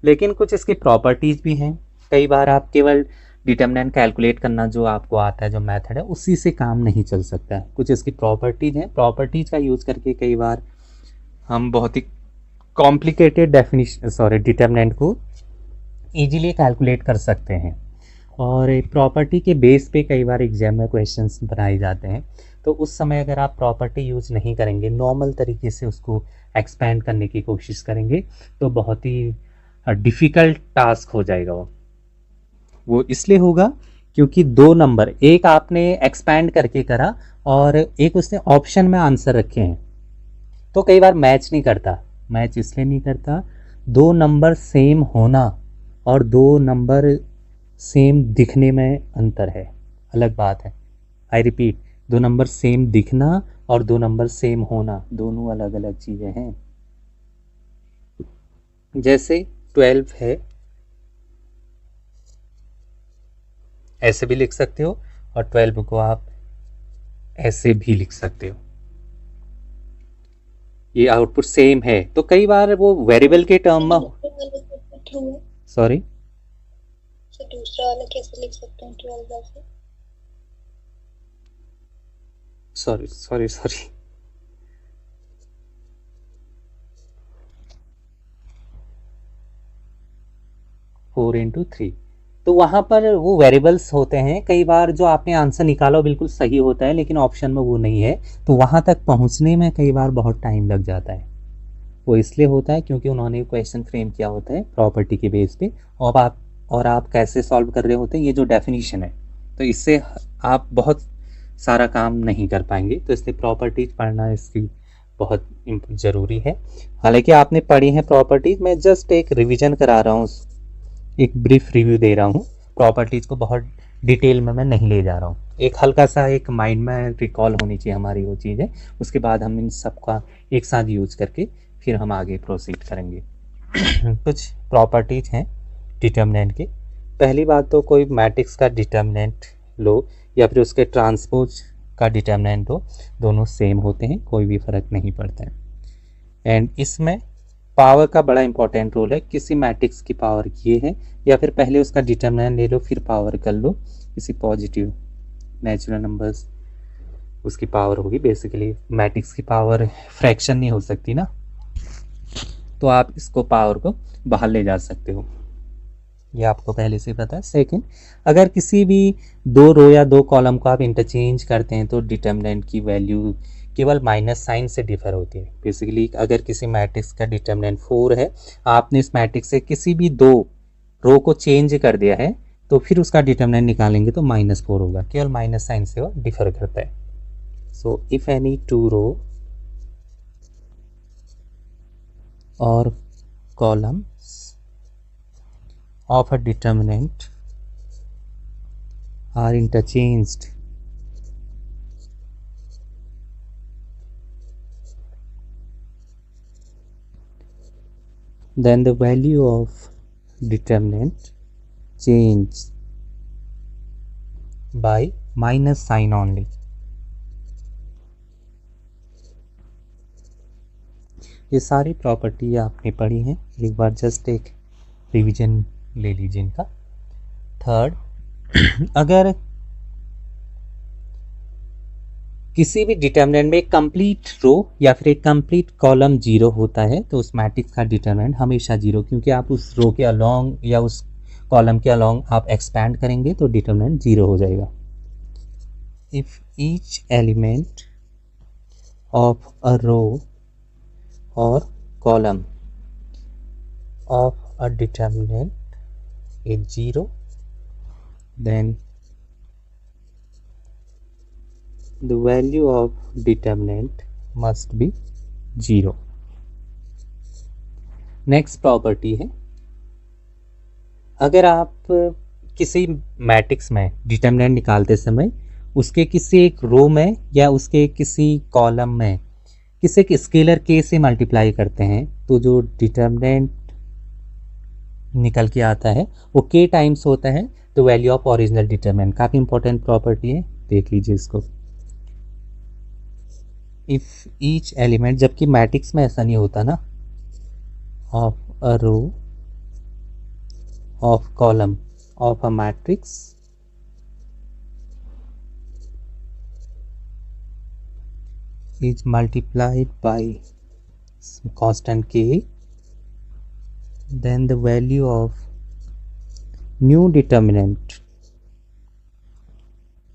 लेकिन कुछ इसकी प्रॉपर्टीज़ भी हैं। कई बार आप केवल डिटर्मिनेंट कैलकुलेट करना जो आपको आता है, जो मेथड है, उसी से काम नहीं चल सकता है। कुछ इसकी प्रॉपर्टीज़ हैं, प्रॉपर्टीज़ का यूज़ करके कई बार हम बहुत ही कॉम्प्लिकेटेड डिटर्मिनेंट को ईजिली कैलकुलेट कर सकते हैं। और प्रॉपर्टी के बेस पे कई बार एग्जाम में क्वेश्चंस बनाए जाते हैं, तो उस समय अगर आप प्रॉपर्टी यूज़ नहीं करेंगे, नॉर्मल तरीके से उसको एक्सपेंड करने की कोशिश करेंगे, तो बहुत ही डिफ़िकल्ट टास्क हो जाएगा। वो इसलिए होगा क्योंकि दो नंबर, एक आपने एक्सपैंड करके करा और एक उसने ऑप्शन में आंसर रखे हैं, तो कई बार मैच नहीं करता। मैच इसलिए नहीं करता, दो नंबर सेम होना और दो नंबर सेम दिखने में अंतर है, अलग बात है। आई रिपीट, दो नंबर सेम दिखना और दो नंबर सेम होना दोनों अलग अलग चीज़ें हैं। जैसे 12 है, ऐसे भी लिख सकते हो और 12 को आप ऐसे भी लिख सकते हो, ये आउटपुट सेम है। तो कई बार वो वेरिएबल के टर्म में, सॉरी दूसरा वाला कैसे लिख सकते हैं 12 ऐसे? सॉरी 4 × 3, तो वहाँ पर वो वेरिएबल्स होते हैं। कई बार जो आपने आंसर निकाला बिल्कुल सही होता है, लेकिन ऑप्शन में वो नहीं है, तो वहाँ तक पहुँचने में कई बार बहुत टाइम लग जाता है। वो इसलिए होता है क्योंकि उन्होंने क्वेश्चन फ्रेम किया होता है प्रॉपर्टी के बेस पे, और आप कैसे सॉल्व कर रहे होते हैं, ये जो डेफिनेशन है, तो इससे आप बहुत सारा काम नहीं कर पाएंगे। तो इसलिए प्रॉपर्टीज पढ़ना इसकी बहुत ज़रूरी है। हालांकि आपने पढ़ी है प्रॉपर्टीज, मैं जस्ट एक रिवीजन करा रहा हूँ, एक ब्रीफ रिव्यू दे रहा हूँ। प्रॉपर्टीज़ को बहुत डिटेल में मैं नहीं ले जा रहा हूँ, एक हल्का सा एक माइंड में रिकॉल होनी चाहिए हमारी वो चीज़ें। उसके बाद हम इन सब का एक साथ यूज करके फिर हम आगे प्रोसीड करेंगे। कुछ प्रॉपर्टीज हैं डिटर्मिनेंट के। पहली बात तो कोई मैट्रिक्स का डिटर्मिनेंट लो या फिर उसके ट्रांसपोज का डिटर्मिनेंट हो, दोनों सेम होते हैं, कोई भी फ़र्क नहीं पड़ता है। एंड इसमें पावर का बड़ा इंपॉर्टेंट रोल है। किसी मैट्रिक्स की पावर ये है, या फिर पहले उसका डिटर्मिनेंट ले लो फिर पावर कर लो। किसी पॉजिटिव नेचुरल नंबर्स उसकी पावर होगी। बेसिकली मैट्रिक्स की पावर फ्रैक्शन नहीं हो सकती ना, तो आप इसको पावर को बाहर ले जा सकते हो, ये आपको पहले से पता है। सेकंड, अगर किसी भी दो रो या दो कॉलम को आप इंटरचेंज करते हैं तो डिटर्मिनेंट की वैल्यू केवल माइनस साइन से डिफर होती है। बेसिकली अगर किसी मैट्रिक्स का डिटर्मिनेंट 4 है, आपने इस मैट्रिक्स से किसी भी दो रो को चेंज कर दिया है, तो फिर उसका डिटर्मिनेंट निकालेंगे तो -4 होगा, केवल माइनस साइन से वो डिफर करता है। सो इफ एनी टू रो और columns of a determinant are interchanged, then the value of determinant change by minus sign only. ये सारी प्रॉपर्टी आपने पढ़ी हैं, एक बार जस्ट एक रिवीजन ले लीजिए इनका। थर्ड, अगर किसी भी डिटर्मिनेंट में एक कंप्लीट रो या फिर एक कंप्लीट कॉलम 0 होता है, तो उस मैट्रिक्स का डिटर्मिनेंट हमेशा 0, क्योंकि आप उस रो के अलोंग या उस कॉलम के अलोंग आप एक्सपैंड करेंगे तो डिटर्मिनेंट 0 हो जाएगा। If each element of a row or column of a determinant is 0, then the value of determinant must be 0. Next property है, अगर आप किसी मैट्रिक्स में डिटर्मिनेंट निकालते समय उसके किसी एक रो में या उसके किसी कॉलम में किसी एक स्केलर के से मल्टीप्लाई करते हैं, तो जो डिटर्मिनेंट निकल के आता है वो के टाइम्स होता है the value of original determinant. काफ़ी इंपॉर्टेंट प्रॉपर्टी है, देख लीजिए इसको। इफ ईच एलिमेंट, जबकि मैट्रिक्स में ऐसा नहीं होता ना, of a row of column of a matrix is multiplied by constant k, then the value of new determinant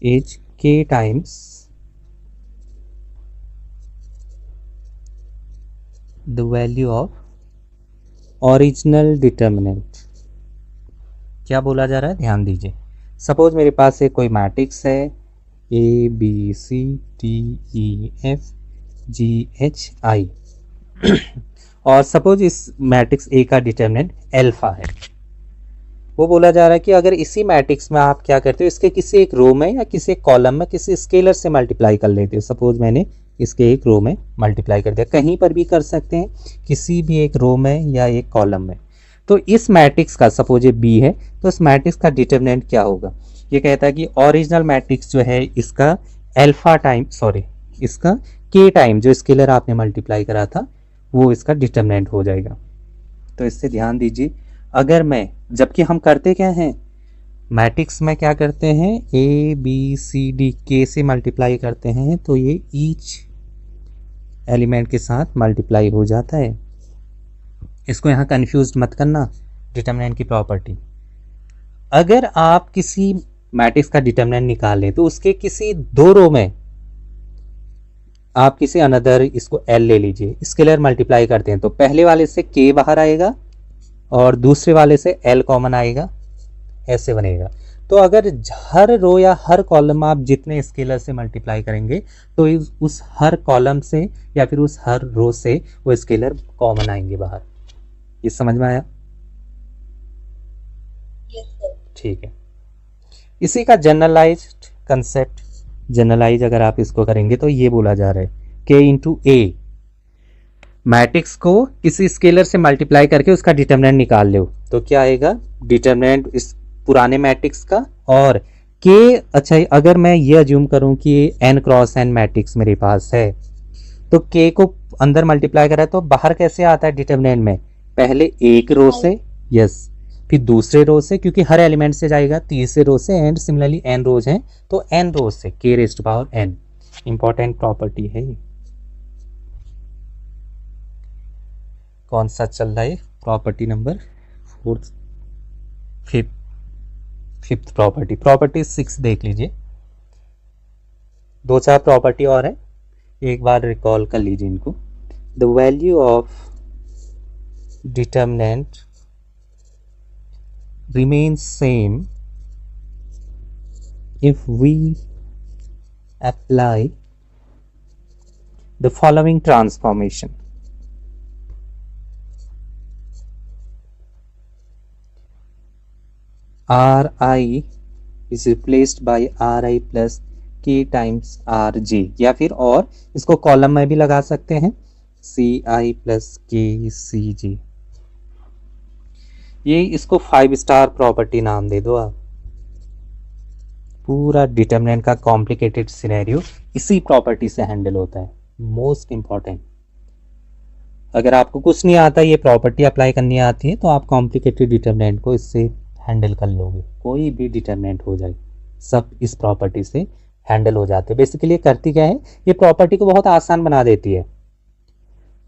is k times the value of original determinant. क्या बोला जा रहा है, ध्यान दीजिए। सपोज मेरे पास एक कोई मैट्रिक्स है A B C D E F G H I और सपोज इस मैट्रिक्स ए का डिटर्मिनेंट एल्फा है। वो बोला जा रहा है कि अगर इसी मैट्रिक्स में आप क्या करते हो, इसके किसी एक रो में या किसी एक कॉलम में किसी स्केलर से मल्टीप्लाई कर लेते हो। सपोज मैंने इसके एक रो में मल्टीप्लाई कर दिया, कहीं पर भी कर सकते हैं, किसी भी एक रो में या एक कॉलम में। तो इस मैट्रिक्स का सपोज ये बी है, तो इस मैट्रिक्स का डिटर्मिनेंट क्या होगा। ये कहता है कि ओरिजिनल मैट्रिक्स जो है इसका एल्फा टाइम इसका के टाइम जो स्केलर आपने मल्टीप्लाई करा था वो इसका डिटर्मिनेंट हो जाएगा। तो इससे ध्यान दीजिए, अगर मैं, जबकि हम करते क्या हैं मैट्रिक्स में, क्या करते हैं ए बी सी डी के से मल्टीप्लाई करते हैं, तो ये ईच एलिमेंट के साथ मल्टीप्लाई हो जाता है। इसको यहाँ कंफ्यूज मत करना डिटर्मिनेंट की प्रॉपर्टी। अगर आप किसी मैट्रिक्स का डिटर्मिनेंट निकाल लें तो उसके किसी दो रो में आप किसी अनदर, इसको एल ले लीजिए, स्केलर मल्टीप्लाई करते हैं तो पहले वाले से के बाहर आएगा और दूसरे वाले से एल कॉमन आएगा, ऐसे बनेगा। तो अगर हर रो या हर कॉलम आप जितने स्केलर से मल्टीप्लाई करेंगे तो उस हर कॉलम से या फिर उस हर रो से वो स्केलर कॉमन आएंगे बाहर। ये समझ में आया? ठीक है। इसी का जनरलाइज्ड कंसेप्ट, जनरलाइज अगर आप इसको करेंगे तो ये बोला जा रहा है के इंटू ए, मैट्रिक्स को किसी स्केलर से मल्टीप्लाई करके उसका डिटर्मिनेंट निकाल लो तो क्या आएगा, डिटर्मिनेंट इस पुराने मैट्रिक्स का और के। अच्छा, अगर मैं ये अज्यूम करूं कि n क्रॉस n मैट्रिक्स मेरे पास है तो k को अंदर मल्टीप्लाई करा तो बाहर कैसे आता है डिटर्मिनेंट में, पहले एक रो से, यस, फिर दूसरे रो से, क्योंकि हर एलिमेंट से जाएगा, तीसरे रो से, एंड सिमिलरली n रोज हैं तो n रोज से k raised to power n। Important property है। कौन सा चल रहा है, property number fifth property. Property 6 देख लीजिए, दो चार प्रॉपर्टी और है, एक बार रिकॉल कर लीजिए इनको। The value of determinant remains same if we apply the following transformation. Ri is replaced by Ri plus k times Rj, या फिर और इसको कॉलम में भी लगा सकते हैं, Ci plus k Cj। ये इसको 5 स्टार प्रॉपर्टी नाम दे दो आप। पूरा डिटर्मिनेंट का कॉम्प्लिकेटेड सिनेरियो इसी प्रॉपर्टी से हैंडल होता है, मोस्ट इंपॉर्टेंट। अगर आपको कुछ नहीं आता, ये प्रॉपर्टी अप्लाई करनी आती है, तो आप कॉम्प्लिकेटेड डिटर्मिनेंट को इससे हैंडल कर लोगे। कोई भी डिटर्मिनेंट हो जाए, सब इस प्रॉपर्टी से हैंडल हो जाते हैं। बेसिकली ये करती क्या है, ये प्रॉपर्टी को बहुत आसान बना देती है।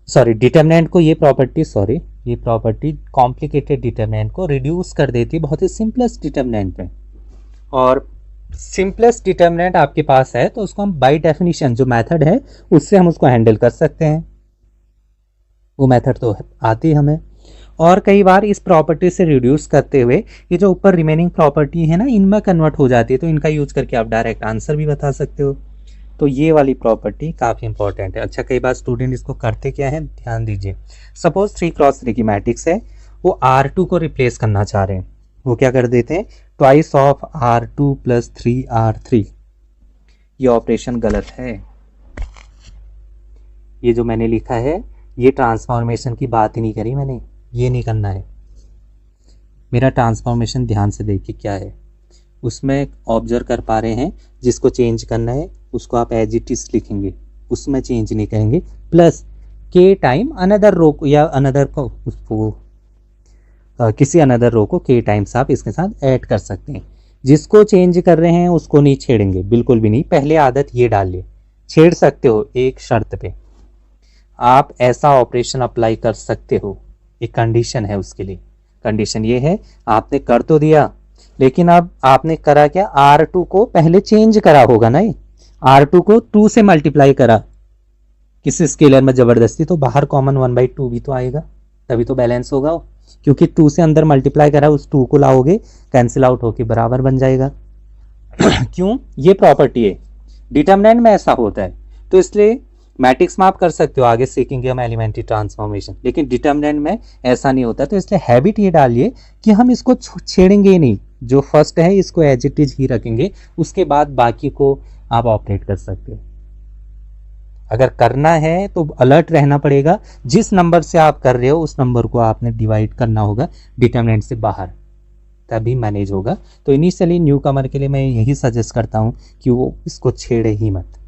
डिटर्मिनेंट को ये प्रॉपर्टी कॉम्प्लिकेटेड डिटर्मिनेंट को रिड्यूस कर देती है बहुत ही सिंपलेस्ट डिटर्मिनेंट में। और सिंपलेस्ट डिटर्मिनेंट आपके पास है तो उसको हम बाय डेफिनेशन जो मेथड है उससे हम उसको हैंडल कर सकते हैं। वो मेथड तो आती है हमें। और कई बार इस प्रॉपर्टी से रिड्यूस करते हुए ये जो ऊपर रिमेनिंग प्रॉपर्टी है ना, इनमें कन्वर्ट हो जाती है, तो इनका यूज करके आप डायरेक्ट आंसर भी बता सकते हो। तो ये वाली प्रॉपर्टी काफ़ी इंपॉर्टेंट है। अच्छा, कई बार स्टूडेंट इसको करते क्या है, ध्यान दीजिए। सपोज 3x3 की मैट्रिक्स है, वो R2 को रिप्लेस करना चाह रहे हैं, वो क्या कर देते हैं, ट्वाइस ऑफ R2 + 3R3। ये ऑपरेशन गलत है। ये जो मैंने लिखा है, ये ट्रांसफॉर्मेशन की बात ही नहीं करी मैंने, ये नहीं करना है। मेरा ट्रांसफॉर्मेशन ध्यान से देखिए क्या है, उसमें ऑब्जर्व कर पा रहे हैं, जिसको चेंज करना है उसको आप एज इट इज लिखेंगे, उसमें चेंज नहीं करेंगे। प्लस के टाइम अनदर रो या अनदर को उसको किसी अनदर रो को k टाइम्स आप इसके साथ ऐड कर सकते हैं। जिसको चेंज कर रहे हैं उसको नहीं छेड़ेंगे, बिल्कुल भी नहीं। पहले आदत ये डालिए, छेड़ सकते हो एक शर्त पे, आप ऐसा ऑपरेशन अप्लाई कर सकते हो, एक कंडीशन है उसके लिए। कंडीशन ये है, आपने कर तो दिया लेकिन अब आपने करा क्या, R2 को पहले चेंज करा होगा ना, ये R2 को 2 से मल्टीप्लाई करा किसी स्केलर में जबरदस्ती, तो बाहर कॉमन 1/2 भी तो आएगा, तभी तो बैलेंस होगा वो। क्योंकि 2 से अंदर मल्टीप्लाई करा, उस 2 को लाओगे कैंसिल आउट होके बराबर बन जाएगा। क्यों, ये प्रॉपर्टी है, डिटर्मिनेंट में ऐसा होता है। तो इसलिए मैट्रिक्स में आप कर सकते हो, आगे सीखेंगे हम एलिमेंट्री ट्रांसफॉर्मेशन, लेकिन डिटर्मिनेंट में ऐसा नहीं होता। तो इसलिए हैबिट ये डालिए कि हम इसको छेड़ेंगे ही नहीं, जो फर्स्ट है इसको एज इट इज ही रखेंगे, उसके बाद बाकी को आप ऑपरेट कर सकते हो। अगर करना है तो अलर्ट रहना पड़ेगा, जिस नंबर से आप कर रहे हो उस नंबर को आपने डिवाइड करना होगा डिटर्मिनेंट से बाहर, तभी मैनेज होगा। तो इनिशियली न्यू कमर के लिए मैं यही सजेस्ट करता हूँ कि वो इसको छेड़े ही मत।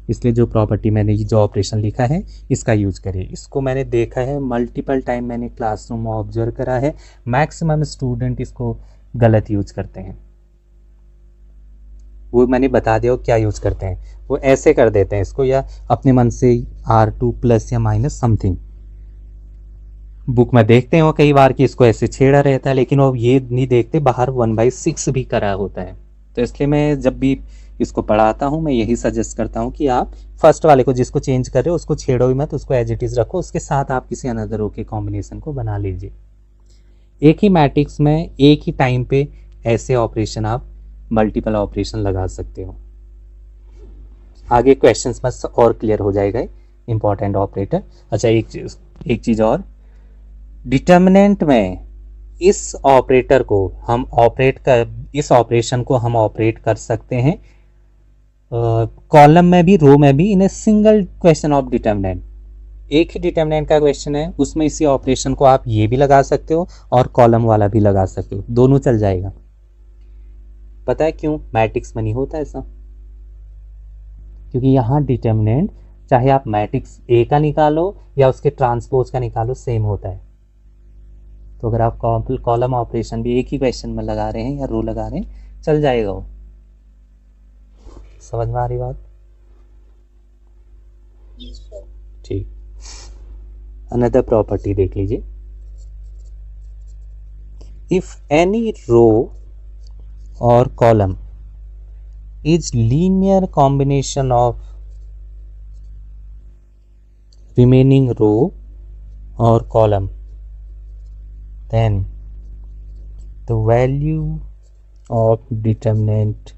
इसलिए जो प्रॉपर्टी मैंने जो ऑपरेशन लिखा है इसका यूज करिए। इसको मैंने देखा है मल्टीपल टाइम, मैंने क्लासरूम में ऑब्जर्व करा है, मैक्सिमम स्टूडेंट इसको गलत यूज करते हैं। वो मैंने बता दिया क्या यूज करते हैं, वो ऐसे कर देते हैं इसको, या अपने मन से R2 प्लस या माइनस समथिंग। बुक में देखते हैं वो कई बार कि इसको ऐसे छेड़ा रहता है, लेकिन वो ये नहीं देखते बाहर 1/6 भी करा होता है। तो इसलिए मैं जब भी इसको पढ़ाता हूँ मैं यही सजेस्ट करता हूँ कि आप फर्स्ट वाले को जिसको चेंज कर रहे हो उसको छेड़ो ही मत, उसको एज इट इज रखो, उसके साथ आप किसी अनदर रो के कॉम्बिनेशन को बना लीजिए। एक ही मैट्रिक्स में एक ही टाइम पे ऐसे ऑपरेशन आप मल्टीपल ऑपरेशन लगा सकते हो। आगे क्वेश्चंस में और क्लियर हो जाएगा इंपॉर्टेंट ऑपरेटर। अच्छा, एक चीज और, डिटर्मिनेंट में इस ऑपरेटर को हम इस ऑपरेशन को हम ऑपरेट कर सकते हैं कॉलम में भी रो में भी, in a single question of determinant. एक ही डिटर्मिनेंट का क्वेश्चन है, उसमें इसी ऑपरेशन को आप ये भी लगा सकते हो और कॉलम वाला भी लगा सकते हो, दोनों चल जाएगा। पता है क्यों मैट्रिक्स में नहीं होता ऐसा? क्योंकि यहाँ डिटर्मिनेंट चाहे आप मैट्रिक्स ए का निकालो या उसके ट्रांसपोज का निकालो, सेम होता है। तो अगर आप कॉलम ऑपरेशन भी एक ही क्वेश्चन में लगा रहे हैं या रो लगा रहे हैं, चल जाएगा वो। समझ में आ रही बात? ठीक। अनदर प्रॉपर्टी देख लीजिए, इफ एनी रो और column is linear combination of remaining row or column, then the value of determinant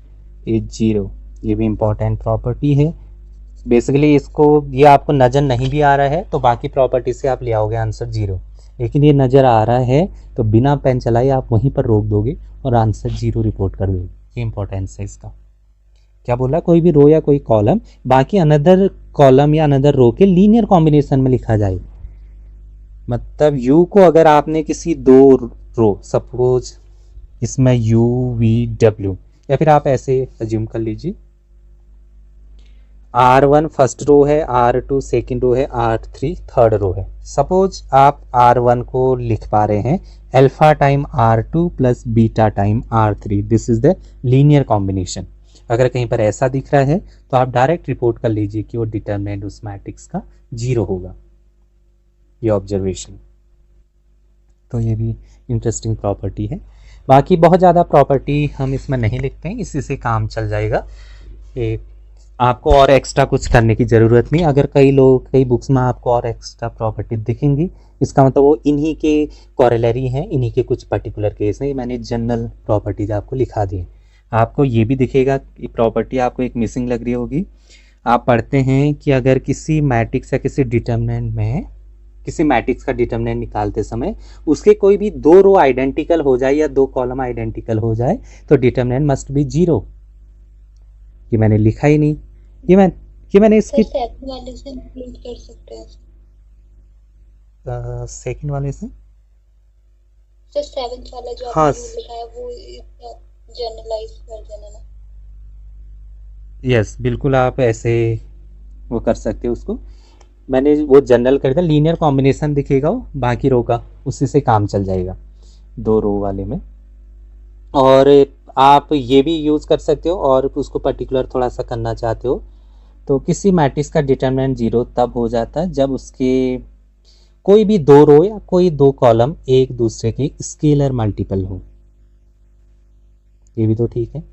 is 0। ये भी important property है। बेसिकली इसको, ये आपको नज़र नहीं भी आ रहा है तो बाकी प्रॉपर्टी से आप ले आओगे आंसर 0, लेकिन ये नज़र आ रहा है तो बिना पेन चलाए आप वहीं पर रोक दोगे और आंसर 0 रिपोर्ट कर दोगे। ये इंपॉर्टेंस है इसका। क्या बोला, कोई भी रो या कोई कॉलम बाकी अनदर कॉलम या अनदर रो के लीनियर कॉम्बिनेशन में लिखा जाए। मतलब यू को अगर आपने किसी दो रो, सपोज इसमें यू वी डब्ल्यू, या फिर आप ऐसे अज्यूम कर लीजिए R1 फर्स्ट रो है, R2 सेकेंड रो है, R3 थर्ड रो है। सपोज आप R1 को लिख पा रहे हैं alpha time R2 plus beta time R3, this is the linear combination. अगर कहीं पर ऐसा दिख रहा है तो आप डायरेक्ट रिपोर्ट कर लीजिए कि वो डिटर्मिनेंट उस मैट्रिक्स का 0 होगा। ये ऑब्जर्वेशन, तो ये भी इंटरेस्टिंग प्रॉपर्टी है। बाकी बहुत ज़्यादा प्रॉपर्टी हम इसमें नहीं लिखते हैं, इसी से काम चल जाएगा। आपको और एक्स्ट्रा कुछ करने की ज़रूरत नहीं। अगर कई बुक्स में आपको और एक्स्ट्रा प्रॉपर्टी दिखेंगी, इसका मतलब वो इन्हीं के कॉरेलरी हैं, इन्हीं के कुछ पर्टिकुलर केस हैं। मैंने जनरल प्रॉपर्टीज आपको लिखा दी। आपको ये भी दिखेगा कि प्रॉपर्टी आपको एक मिसिंग लग रही होगी। आप पढ़ते हैं कि अगर किसी मैट्रिक्स या किसी डिटर्मिनेंट में, किसी मैट्रिक्स का डिटर्मिनेंट निकालते समय उसके कोई भी 2 रो आइडेंटिकल हो जाए या 2 कॉलम आइडेंटिकल हो जाए तो डिटर्मिनेंट मस्ट बी 0। ये मैंने लिखा ही नहीं, ये मैंने इसकी सेकंड वाले से इंक्लूड कर सकते हैं। सेकंड वाले से सर 7th वाला जो हाँ, आपने लिखा है वो जनरलाइज वर्जन है ना? यस, बिल्कुल आप ऐसे वो कर सकते हो उसको। मैंने वो जनरल कर दिया, लीनियर कॉम्बिनेशन दिखेगा वो बाकी रो का, उसी से काम चल जाएगा। 2 रो वाले में। और आप ये भी यूज़ कर सकते हो, और उसको पर्टिकुलर थोड़ा सा करना चाहते हो तो किसी मैट्रिक्स का डिटरमिनेंट 0 तब हो जाता है जब उसके कोई भी 2 रो या कोई 2 कॉलम एक दूसरे के स्केलर मल्टीपल हो। ये भी तो ठीक है,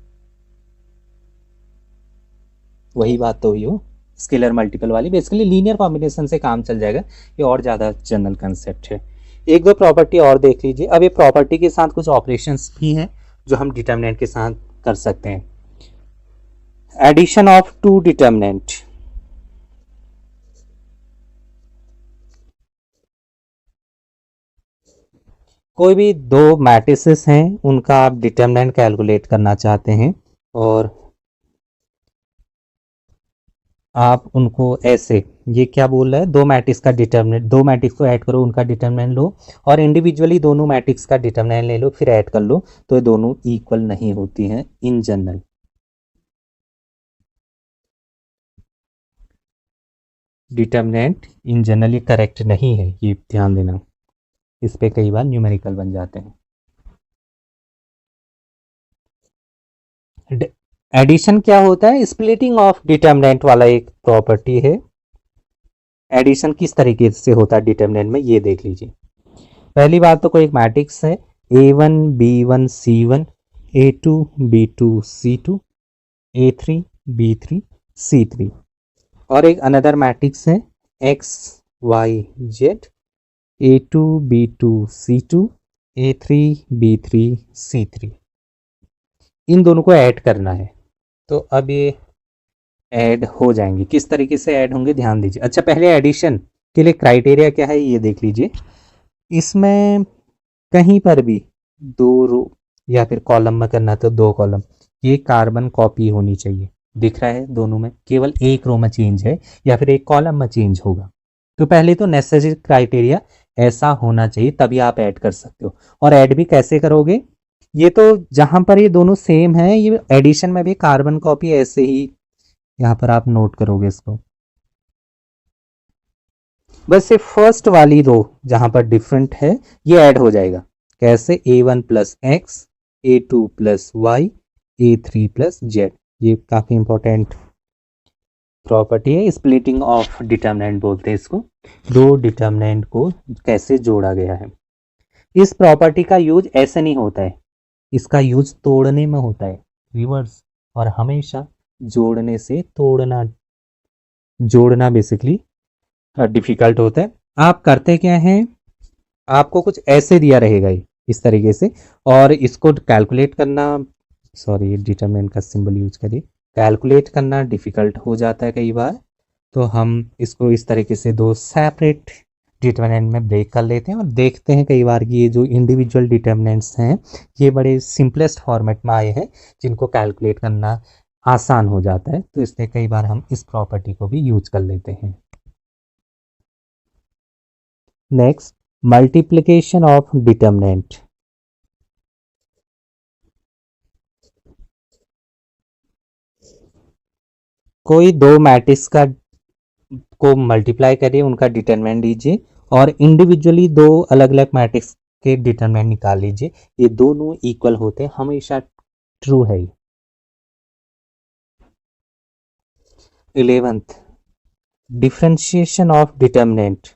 वही बात तो हुई हो स्केलर मल्टीपल वाली। बेसिकली लीनियर कॉम्बिनेशन से काम चल जाएगा, ये और ज़्यादा जनरल कंसेप्ट है। एक दो प्रॉपर्टी और देख लीजिए। अब ये प्रॉपर्टी के साथ कुछ ऑपरेशंस भी हैं जो हम डिटर्मिनेंट के साथ कर सकते हैं। एडिशन ऑफ 2 डिटर्मिनेंट, कोई भी 2 मैट्रिसेस हैं उनका आप डिटर्मिनेंट कैलकुलेट करना चाहते हैं, और आप उनको ऐसे, ये क्या बोल रहा है, 2 मैट्रिक्स का डिटर्मिनेंट, 2 मैट्रिक्स को ऐड करो, उनका डिटर्मिनेंट लो, और इंडिविजुअली दोनों मैट्रिक्स का डिटर्मिनेंट ले लो, फिर ऐड कर लो, तो ये दोनों इक्वल नहीं होती हैं in general. Determinant in general ये करेक्ट नहीं है, ये ध्यान देना, इस पे कई बार न्यूमेरिकल बन जाते हैं। एडिशन क्या होता है, स्प्लिटिंग ऑफ डिटर्मिनेंट वाला एक प्रॉपर्टी है। एडिशन किस तरीके से होता है डिटर्मिनेंट में, ये देख लीजिए। पहली बात तो कोई एक मैट्रिक्स है A1 B1 C1, A2 B2 C2, A3 B3 C3, और एक अनदर मैट्रिक्स है X Y Z, A2 B2 C2, A3 B3 C3। इन दोनों को ऐड करना है, तो अब ये ऐड हो जाएंगे। किस तरीके से ऐड होंगे ध्यान दीजिए। अच्छा, पहले एडिशन के लिए क्राइटेरिया क्या है ये देख लीजिए। इसमें कहीं पर भी 2 रो या फिर कॉलम में करना तो 2 कॉलम, ये कार्बन कॉपी होनी चाहिए। दिख रहा है दोनों में केवल एक रो में चेंज है या फिर एक कॉलम में चेंज होगा, तो पहले तो नेसेसरी क्राइटेरिया ऐसा होना चाहिए, तभी आप ऐड कर सकते हो। और ऐड भी कैसे करोगे, ये तो जहां पर ये दोनों सेम है, ये एडिशन में भी कार्बन कॉपी ऐसे ही यहाँ पर आप नोट करोगे इसको। बस ये फर्स्ट वाली रो जहां पर डिफरेंट है ये ऐड हो जाएगा। कैसे, A1 plus x, A2 plus y, A3 plus z. ये काफी इंपॉर्टेंट प्रॉपर्टी है, स्प्लिटिंग ऑफ डिटर्मिनेंट बोलते हैं इसको। 2 डिटर्मिनेंट को कैसे जोड़ा गया है। इस प्रॉपर्टी का यूज ऐसे नहीं होता है, इसका यूज तोड़ने में होता है, रिवर्स। और हमेशा जोड़ने से तोड़ना, जोड़ना बेसिकली डिफिकल्ट होता है। आप करते क्या हैं, आपको कुछ ऐसे दिया रहेगा इस तरीके से, और इसको कैलकुलेट करना, सॉरी डिटरमिनेंट का सिंबल यूज करिए, कैलकुलेट करना डिफिकल्ट हो जाता है कई बार। तो हम इसको इस तरीके से 2 सेपरेट डिटरमिनेंट में ब्रेक कर लेते हैं और देखते हैं कई बार कि ये जो इंडिविजुअल डिटरमिनेंट्स हैं ये बड़े सिंपलेस्ट फॉर्मेट में आए हैं जिनको कैलकुलेट करना आसान हो जाता है, तो इसलिए कई बार हम इस प्रॉपर्टी को भी यूज कर लेते हैं। Next, multiplication of determinant. कोई 2 मैट्रिक्स का को मल्टीप्लाई करिए, उनका डिटरमिनेंट लीजिए, और इंडिविजुअली 2 अलग अलग मैट्रिक्स के डिटरमिनेंट निकाल लीजिए। ये दोनों इक्वल होते हैं, हमेशा ट्रू है। 11th, differentiation of determinant.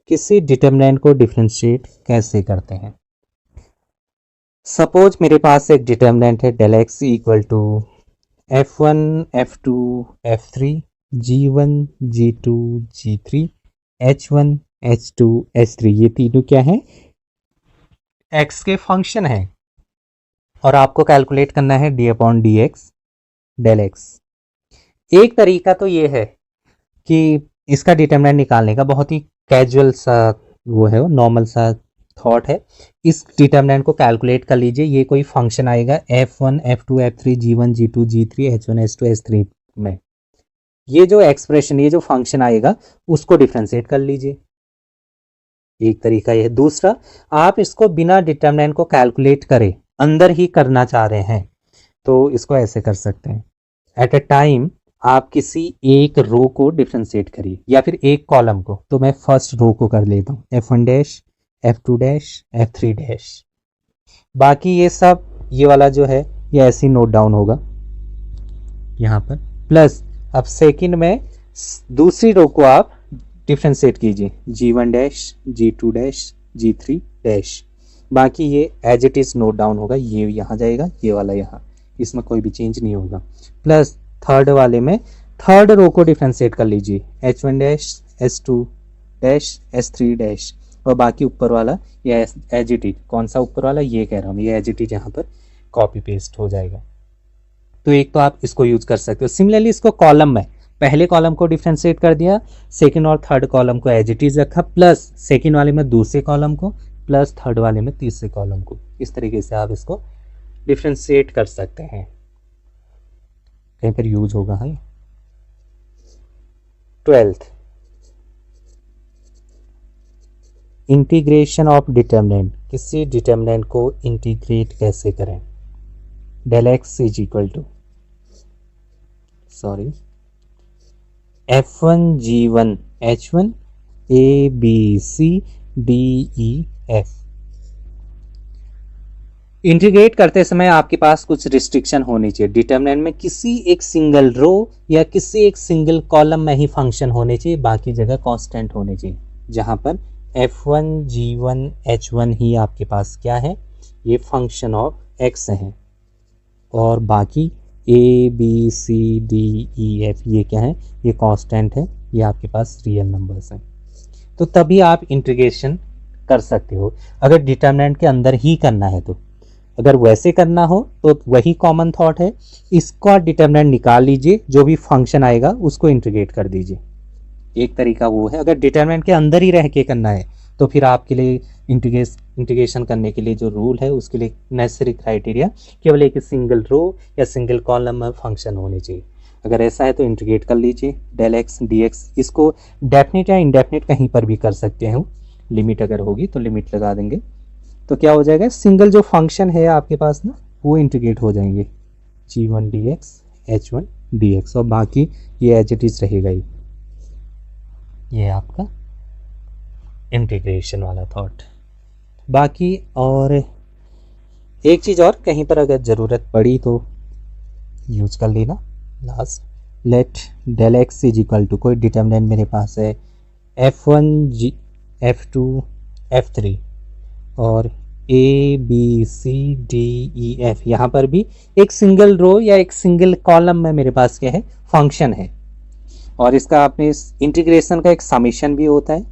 किसी डिटरमिनेंट को डिफरेंशिएट कैसे करते हैं। सपोज मेरे पास एक डिटरमिनेंट है del x equal to f1 f2 f3 g1 g2 g3 h1 h2 h3। ये तीनों क्या है, x के फंक्शन है, और आपको कैलकुलेट करना है d upon D x del x। एक तरीका तो ये है कि इसका डिटरमिनेंट निकालने का बहुत ही कैजुअल सा वो है, नॉर्मल सा थॉट है। इस डिटरमिनेंट को कैलकुलेट कर लीजिए। ये कोई फंक्शन आएगा f1 f2 f3 g1 g2 g3 h1 h2 h3 में, ये जो एक्सप्रेशन, ये जो फंक्शन आएगा उसको डिफरेंशिएट कर लीजिए। एक तरीका ये है। दूसरा, आप इसको बिना डिटरमिनेंट को कैलकुलेट करे अंदर ही करना चाह रहे हैं तो इसको ऐसे कर सकते हैं। एट अ टाइम आप किसी एक रो को डिफ्रेंशिएट करिए या फिर एक कॉलम को, तो मैं फर्स्ट रो को कर लेता हूँ F1 dash, F2 dash, F3 dash. बाकी ये सब, ये वाला जो है ये ऐसे ही नोट डाउन होगा यहाँ पर। प्लस अब सेकंड में दूसरी रो को आप डिफ्रेंशिएट कीजिए G1 dash, G2 dash, G3 dash. बाकी ये as it is note down होगा, ये यहाँ जाएगा, ये वाला यहाँ, इसमें कोई भी चेंज नहीं होगा। प्लस थर्ड वाले में थर्ड रो को डिफ्रेंशिएट कर लीजिए H1 dash, S2 dash, S3 dash. और बाकी ऊपर वाला ये एज इट इज, कौन सा ऊपर वाला ये कह रहा हूँ, ये एज इट इज यहाँ पर कॉपी पेस्ट हो जाएगा। तो एक तो आप इसको यूज कर सकते हो। सिमिलरली इसको कॉलम में पहले कॉलम को डिफ्रेंशिएट कर दिया, सेकंड और थर्ड कॉलम को एज इट इज रखा, प्लस सेकंड वाले में दूसरे कॉलम को, प्लस थर्ड वाले में तीसरे कॉलम को। इस तरीके से आप इसको डिफ्रेंशिएट कर सकते हैं, कहीं पर यूज होगा। है 12th, इंटीग्रेशन ऑफ डिटर्मिनेंट। किसी डिटर्मिनेंट को इंटीग्रेट कैसे करें। del x is equal to F1 G1 H1 A B C D E F। Integrate करते समय आपके पास कुछ रिस्ट्रिक्शन होनी चाहिए। डिटर्मिनेंट में किसी एक सिंगल रो या किसी एक सिंगल कॉलम में ही फंक्शन होने चाहिए, बाकी जगह कांस्टेंट होने चाहिए। जहां पर F1 G1 H1 ही आपके पास क्या है, ये फंक्शन ऑफ x है, और बाकी A B C D E F ये क्या है, ये कांस्टेंट है, ये आपके पास रियल नंबर्स हैं। तो तभी आप इंटीग्रेशन कर सकते हो अगर डिटर्मिनेंट के अंदर ही करना है। तो अगर वैसे करना हो तो वही कॉमन थॉट है, इसका डिटर्मिनेंट निकाल लीजिए, जो भी फंक्शन आएगा उसको इंटीग्रेट कर दीजिए। एक तरीका वो है। अगर डिटर्मिनेंट के अंदर ही रह के करना है तो फिर आपके लिए इंटीग्रेशन करने के लिए जो रूल है, उसके लिए नेसेसरी क्राइटेरिया केवल एक सिंगल रो या सिंगल कॉलम में फंक्शन होने चाहिए। अगर ऐसा है तो इंटीग्रेट कर लीजिए del x dx। इसको डेफिनेट या इनडेफिनेट कहीं पर भी कर सकते हैं, लिमिट अगर होगी तो लिमिट लगा देंगे, तो क्या हो जाएगा, सिंगल जो फंक्शन है आपके पास ना, वो इंटीग्रेट हो जाएंगे G1 dx H1 dx, और बाकी ये एज इट इज रहेगा ही। ये आपका इंटीग्रेशन वाला थॉट। बाकी और एक चीज़ और, कहीं पर अगर ज़रूरत पड़ी तो यूज कर लेना। Last, let del x is equal to, कोई डिटर्मिनेंट मेरे पास है F1 G F2 F3 और A B C D E F। यहाँ पर भी एक सिंगल रो या एक सिंगल कॉलम में मेरे पास क्या है, फंक्शन है, और इसका आपने इंटीग्रेशन का एक समीशन भी होता है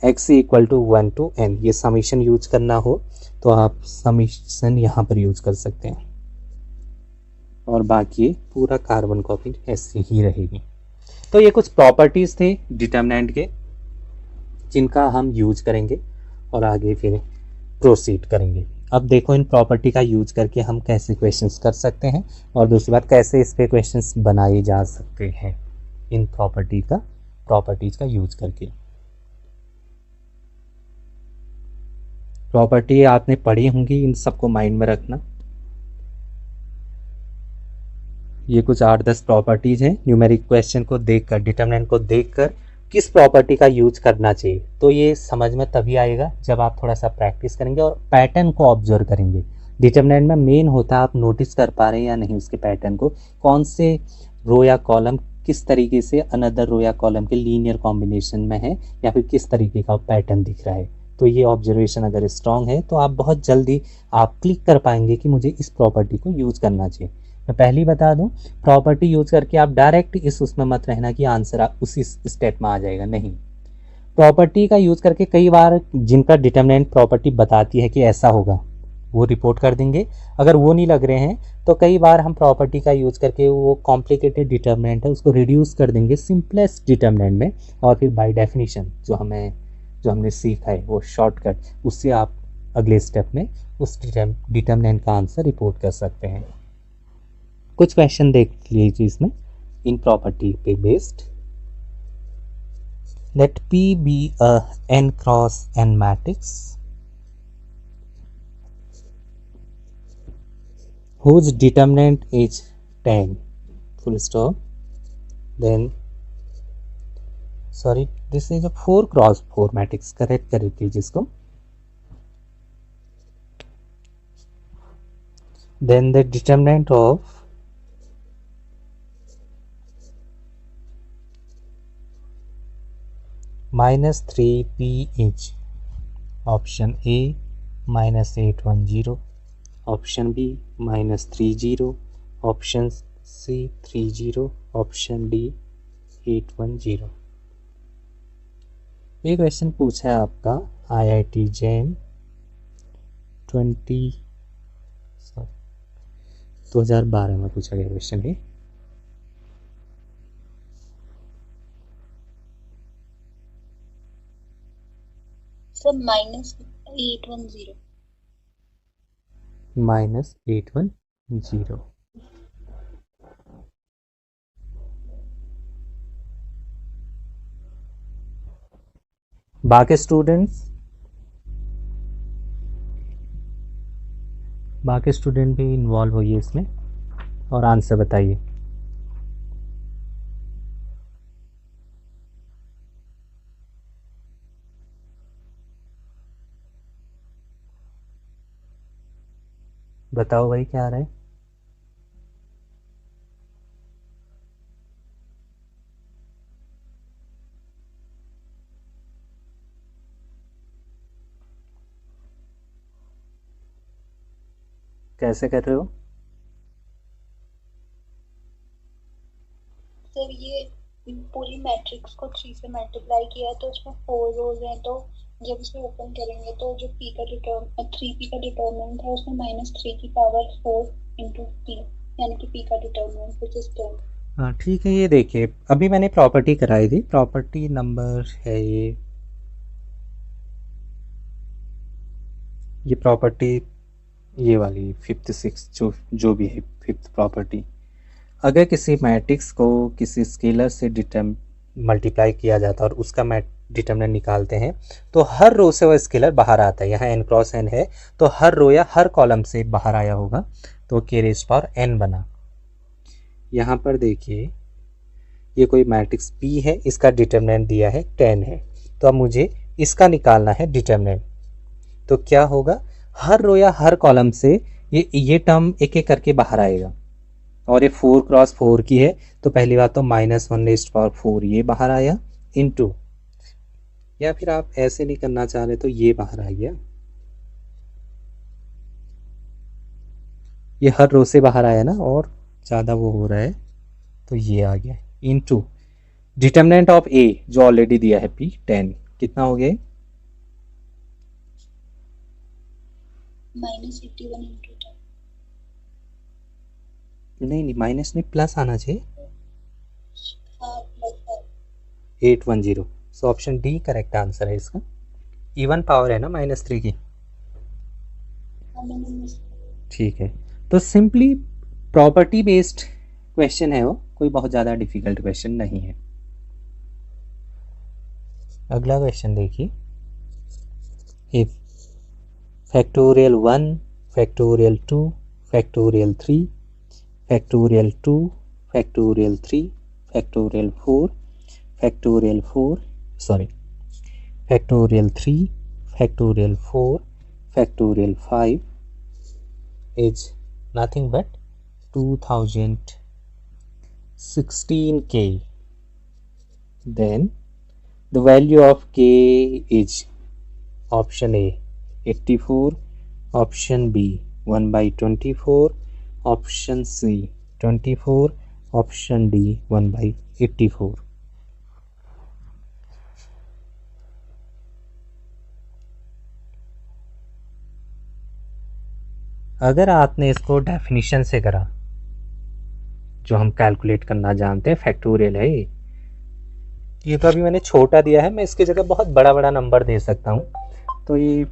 x equal to 1 to n। ये समीशन यूज करना हो तो आप समीशन यहाँ पर यूज कर सकते हैं, और बाकी पूरा कार्बन कॉपी ऐसी ही रहेगी। तो ये कुछ प्रॉपर्टीज थे डिटर्मिनेंट के, जिनका हम यूज करेंगे और आगे फिर प्रोसीड करेंगे। अब देखो इन प्रॉपर्टी का यूज करके हम कैसे क्वेश्चंस कर सकते हैं, और दूसरी बात कैसे इस पे क्वेश्चंस बनाए जा सकते हैं इन प्रॉपर्टीज का यूज करके। प्रॉपर्टी आपने पढ़ी होंगी, इन सबको माइंड में रखना। ये कुछ 8-10 प्रॉपर्टीज हैं। न्यूमेरिक क्वेश्चन को देखकर, डिटर्मिनेंट को देखकर किस प्रॉपर्टी का यूज करना चाहिए, तो ये समझ में तभी आएगा जब आप थोड़ा सा प्रैक्टिस करेंगे और पैटर्न को ऑब्जर्व करेंगे। डिटर्मिनेंट में मेन होता है आप नोटिस कर पा रहे हैं या नहीं उसके पैटर्न को, कौन से रो या कॉलम किस तरीके से अनदर रो या कॉलम के लीनियर कॉम्बिनेशन में है, या फिर किस तरीके का पैटर्न दिख रहा है। तो ये ऑब्जर्वेशन अगर स्ट्रांग है तो आप बहुत जल्दी आप क्लिक कर पाएंगे कि मुझे इस प्रॉपर्टी को यूज़ करना चाहिए। मैं पहले ही बता दूं, प्रॉपर्टी यूज करके आप डायरेक्ट इस उसमें मत रहना कि आंसर आप उसी स्टेप में आ जाएगा, नहीं। प्रॉपर्टी का यूज करके कई बार जिनका डिटर्मिनेंट प्रॉपर्टी बताती है कि ऐसा होगा, वो रिपोर्ट कर देंगे। अगर वो नहीं लग रहे हैं तो कई बार हम प्रॉपर्टी का यूज करके वो कॉम्प्लिकेटेड डिटर्मिनेंट है उसको रिड्यूस कर देंगे सिंपलेस्ट डिटर्मिनेंट में, और फिर बाय डेफिनेशन जो हमने सीखा है वो शॉर्टकट, उससे आप अगले स्टेप में उस डिटर्मिनेंट का आंसर रिपोर्ट कर सकते हैं। कुछ क्वेश्चन देख लीजिए इसमें इन प्रॉपर्टी पे based. Let P be a n cross n matrix whose determinant is 10, full stop. Then sorry, this is a 4x4 matrix. Correct कर लीजिए इसको. Then the determinant of -3ph. Option A -810, option B -30, option C 30, option D 810. ये question पूछा है आपका IIT Jain 2012 में पूछा गया क्वेश्चन है. सर -810. -810. बाकी स्टूडेंट भी इन्वॉल्व होइए इसमें और आंसर बताइए. बताओ भाई क्या आ रहा है. कैसे कर रहे हो? सर ये पूरी मैट्रिक्स को 3 से मल्टीप्लाई किया है तो उसमें 4 रोज हैं, तो जब इसे ओपन करेंगे तो जो p का 3p का डिटरमिनेंट है उसमें -3 की पावर 4 इंटू p, यानी कि p का डिटरमिनेंट विच इज 10. हाँ ठीक है. ये देखिए अभी मैंने प्रॉपर्टी कराई थी. प्रॉपर्टी नंबर है ये प्रॉपर्टी ये वाली 56 जो भी है 5th प्रॉपर्टी. अगर किसी मैट्रिक्स को किसी स्केलर से मल्टीप्लाई किया जाता है और उसका डिटरमिनेंट निकालते हैं तो हर रो से वह स्केलर बाहर आता है. यहाँ n क्रॉस n है तो हर रो या हर कॉलम से बाहर आया होगा तो k⁻n बना. यहाँ पर देखिए ये कोई मैट्रिक्स P है, इसका डिटरमिनेंट दिया है 10 है. तो अब मुझे इसका निकालना है डिटरमिनेंट. तो क्या होगा, हर रो या हर कॉलम से ये टर्म एक एक करके बाहर आएगा. और ये 4x4 की है तो पहली बात तो -1⁴ ये बाहर आया इनटू, या फिर आप ऐसे नहीं करना चाह रहे तो ये बाहर आ गया. ये हर रो से बाहर आया ना और ज़्यादा वो हो रहा है तो ये आ गया इनटू डिटरमिनेंट ऑफ A जो ऑलरेडी दिया है P 10. कितना हो गया? -81 इंटू 10. नहीं माइनस नहीं, प्लस आना चाहिए. हाँ प्लस 810. सो ऑप्शन डी करेक्ट आंसर है इसका. इवन पावर है ना -3 की. ठीक है. तो सिंपली प्रॉपर्टी बेस्ड क्वेश्चन है वो, कोई बहुत ज़्यादा डिफिकल्ट क्वेश्चन नहीं है. अगला क्वेश्चन देखिए. If factorial 1 factorial 2 factorial 3 factorial 2 factorial 3 factorial 4 factorial 3 factorial 4 factorial 5 is nothing but 2016k, then the value of k is option A 84, option B 1/24, option C 24, option D 1/84. अगर आपने इसको definition से करा, जो हम कैलकुलेट करना जानते हैं, फैक्टोरियल है ये तो अभी मैंने छोटा दिया है, मैं इसकी जगह बहुत बड़ा बड़ा नंबर दे सकता हूँ. तो ये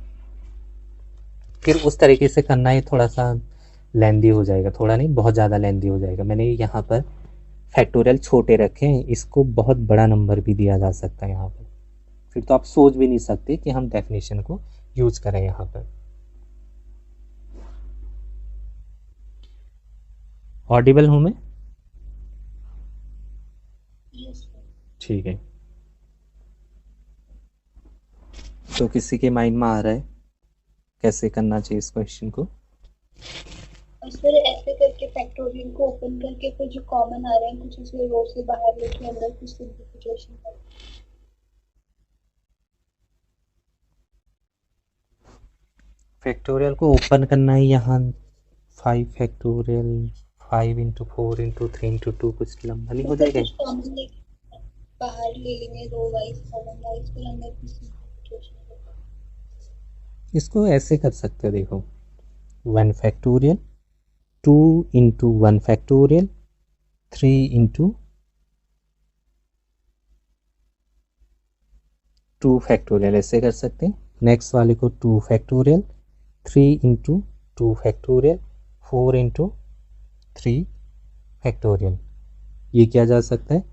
फिर उस तरीके से करना ये थोड़ा सा लेंदी हो जाएगा, थोड़ा नहीं बहुत ज़्यादा लेंदी हो जाएगा. मैंने यहाँ पर फैक्टोरियल छोटे रखे हैं, इसको बहुत बड़ा नंबर भी दिया जा सकता है यहाँ पर. फिर तो आप सोच भी नहीं सकते कि हम डेफिनेशन को यूज करें यहाँ पर. ऑडिबल हूँ मैं? Yes sir. ठीक है, तो किसी के माइंड में आ रहा है कैसे करना चाहिए इस क्वेश्चन को? और सर ऐसे करके फैक्टोरियल को ओपन करके फिर जो कॉमन आ रहे हैं कुछ उसे रो से बाहर लेके अंदर कुछ सिंप्लीफिकेशन कर। फैक्टोरियल को ओपन करना है यहाँ, 5 फैक्टोरियल 5 इंटू 4 इंटू 3 इंटू 2 कुछ लंबा नहीं हो जाएगा? कुछ कॉमन लेके बाहर ले लेंगे रो वाइज कॉलम वाइज फिर अंदर कुछ सिंप्लीफिकेशन कर। इसको ऐसे कर सकते हो, देखो 1 factorial 2 into 1 factorial 3 into 2 factorial, ऐसे कर सकते हैं। नेक्स्ट वाले को 2 factorial 3 into 2 factorial 4 into 3 factorial, ये किया जा सकता है।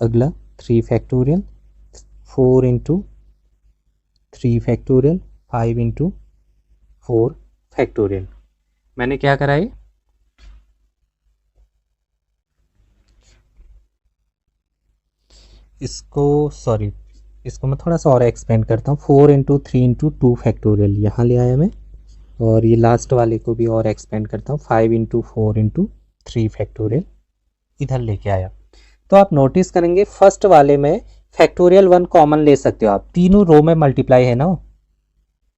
अगला 3 factorial 4 into 3 factorial 5 into 4 factorial. मैंने क्या करा है, इसको मैं थोड़ा सा और एक्सपेंड करता हूँ। 4 इंटू 3 इंटू 2 फैक्टोरियल यहाँ ले आया मैं, और ये लास्ट वाले को भी और एक्सपेंड करता हूँ। 5 इंटू 4 इंटू 3 फैक्टोरियल इधर लेके आया। तो आप नोटिस करेंगे फर्स्ट वाले में फैक्टोरियल 1 कॉमन ले सकते हो आप, तीनों रो में मल्टीप्लाई है ना।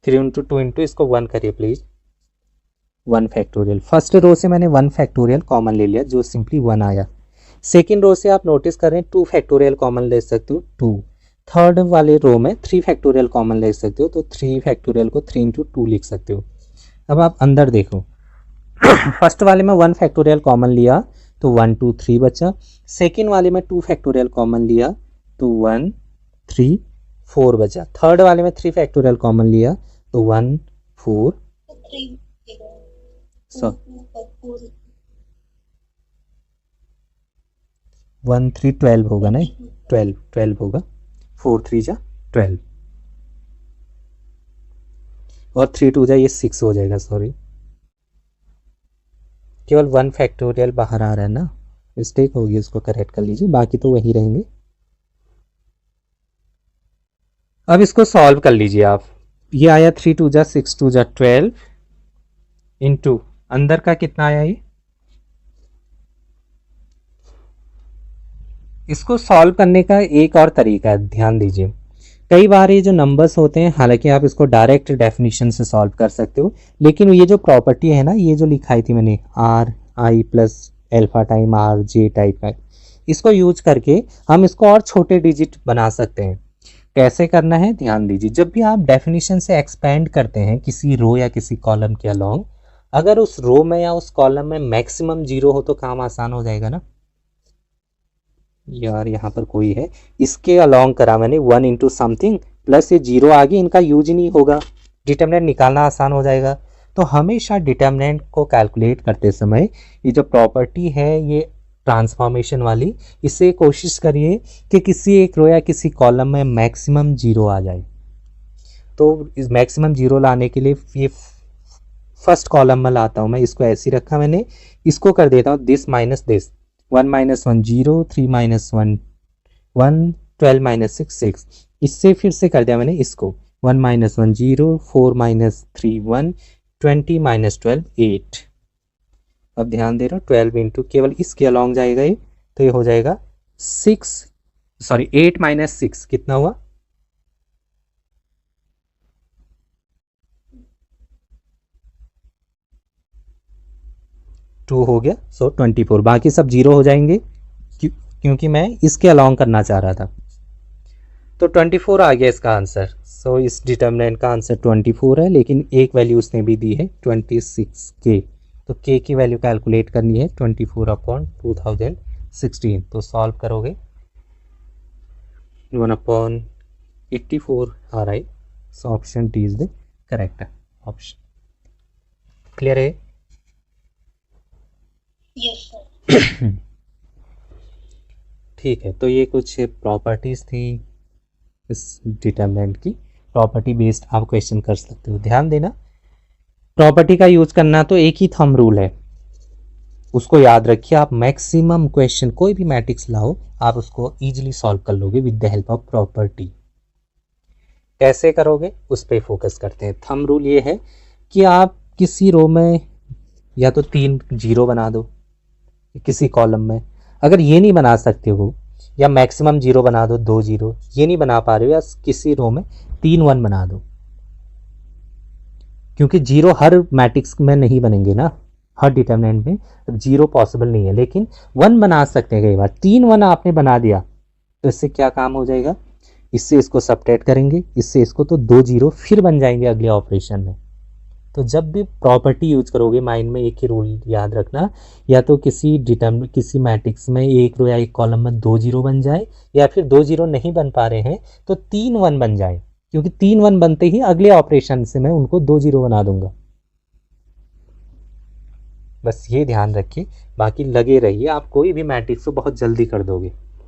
3 इंटू 2 इंटू इसको 1 करिए प्लीज, 1 फैक्टोरियल। फर्स्ट रो से मैंने 1 फैक्टोरियल कॉमन ले लिया जो सिंपली 1 आया। सेकेंड रो से आप नोटिस करें 2 फैक्टोरियल कॉमन ले सकते हो 2। थर्ड वाले रो में 3 फैक्टोरियल कॉमन ले सकते हो, तो 3 फैक्टोरियल को 3 इंटू 2 लिख सकते हो। अब आप अंदर देखो फर्स्ट वाले में 1 फैक्टोरियल कॉमन लिया तो 1 2 3 बचा। सेकेंड वाले में 2 फैक्टोरियल कॉमन लिया तो 1 3 4 बचा। थर्ड वाले में 3 फैक्टोरियल कॉमन लिया तो 1 4 1 3 12 होगा ना, 12 होगा। 4 3 जा 12 और 3 2 जा ये 6 हो जाएगा। सॉरी, केवल 1 फैक्टोरियल बाहर आ रहा है ना, मिस्टेक होगी, उसको करेक्ट कर लीजिए, बाकी तो वही रहेंगे। अब इसको सॉल्व कर लीजिए आप। ये आया 3 2 जा 6 2 जा 12 इंटू अंदर का कितना आया ये। इसको सॉल्व करने का एक और तरीका है, ध्यान दीजिए। कई बार ये जो नंबर्स होते हैं, हालांकि आप इसको डायरेक्ट डेफिनेशन से सॉल्व कर सकते हो, लेकिन ये जो प्रॉपर्टी है ना, ये जो लिखाई थी मैंने are I plus alpha time R J type का, इसको यूज करके हम इसको और छोटे डिजिट बना सकते हैं। कैसे करना है ध्यान दीजिए। जब भी आप डेफिनेशन से एक्सपेंड करते हैं किसी रो या किसी कॉलम के अलोंग, अगर उस रो में या उस कॉलम में मैक्सिमम 0 हो तो काम आसान हो जाएगा ना। यार यहाँ पर कोई है, इसके अलोंग करा मैंने 1 इंटू समथिंग प्लस ये 0 आगे, इनका यूज ही नहीं होगा, डिटर्मिनेंट निकालना आसान हो जाएगा। तो हमेशा डिटर्मिनेंट को कैलकुलेट करते समय ये जो प्रॉपर्टी है ये ट्रांसफॉर्मेशन वाली, इससे कोशिश करिए कि किसी एक रो या किसी कॉलम में मैक्सिमम 0 आ जाए। तो इस मैक्सिमम 0 लाने के लिए ये फर्स्ट कॉलम में लाता हूँ मैं, इसको ऐसे ही रखा मैंने, इसको कर देता हूँ this minus this, 1 minus 1 0, 3 minus 1 1, 12 minus 6 6। इससे फिर से कर दिया मैंने इसको 1 माइनस 1 0, 4 माइनस 3 1, 20 माइनस 12 8। अब ध्यान दे रहा हूँ 12 इंटू केवल इसके अलॉन्ग जाएगा ये, तो ये हो जाएगा 8 माइनस 6 कितना हुआ, 2 हो गया। सो 24, बाकी सब 0 हो जाएंगे क्योंकि मैं इसके अलॉन्ग करना चाह रहा था। तो 24 आ गया इसका आंसर। सो इस डिटर्मिनेंट का आंसर 24 है, लेकिन एक वैल्यू उसने भी दी है 26 के। तो के की वैल्यू कैलकुलेट करनी है 24 अपॉन 2016। तो सॉल्व करोगे 1 अपॉन 84 आ रहा है। So option D is the correct option. Clear है? Yes sir. ठीक है, तो ये कुछ प्रॉपर्टीज थी इस डिटर्मिनेंट की। प्रॉपर्टी बेस्ड आप क्वेश्चन कर सकते हो। ध्यान देना, प्रॉपर्टी का यूज करना तो एक ही थंब रूल है, उसको याद रखिए। आप मैक्सिमम क्वेश्चन कोई भी मैट्रिक्स लाओ आप उसको इजीली सॉल्व कर लोगे with the help of property. कैसे करोगे उस पर फोकस करते हैं। थंब रूल ये है कि आप किसी रो में या तो 3 जीरो बना दो किसी कॉलम में, अगर ये नहीं बना सकते हो या मैक्सिमम जीरो बना दो, 2 जीरो, ये नहीं बना पा रहे हो या किसी रो में 3 1 बना दो, क्योंकि जीरो हर मैट्रिक्स में नहीं बनेंगे ना, हर डिटरमिनेंट में जीरो पॉसिबल नहीं है, लेकिन 1 बना सकते हैं कई बार। 3 1 आपने बना दिया तो इससे क्या काम हो जाएगा, इससे इसको सबट्रैक्ट करेंगे, इससे इसको, तो 2 जीरो फिर बन जाएंगे अगले ऑपरेशन में। तो जब भी प्रॉपर्टी यूज करोगे माइंड में एक ही रूल याद रखना, या तो किसी मैट्रिक्स में एक रो या एक कॉलम में 2 जीरो बन जाए, या फिर 2 जीरो नहीं बन पा रहे हैं तो 3 1 बन जाए, क्योंकि 3 1 बनते ही अगले ऑपरेशन से मैं उनको 2 जीरो बना दूंगा। बस ये ध्यान रखिए, बाकी लगे रहिए, आप कोई भी मैट्रिक्स को बहुत जल्दी कर दोगे।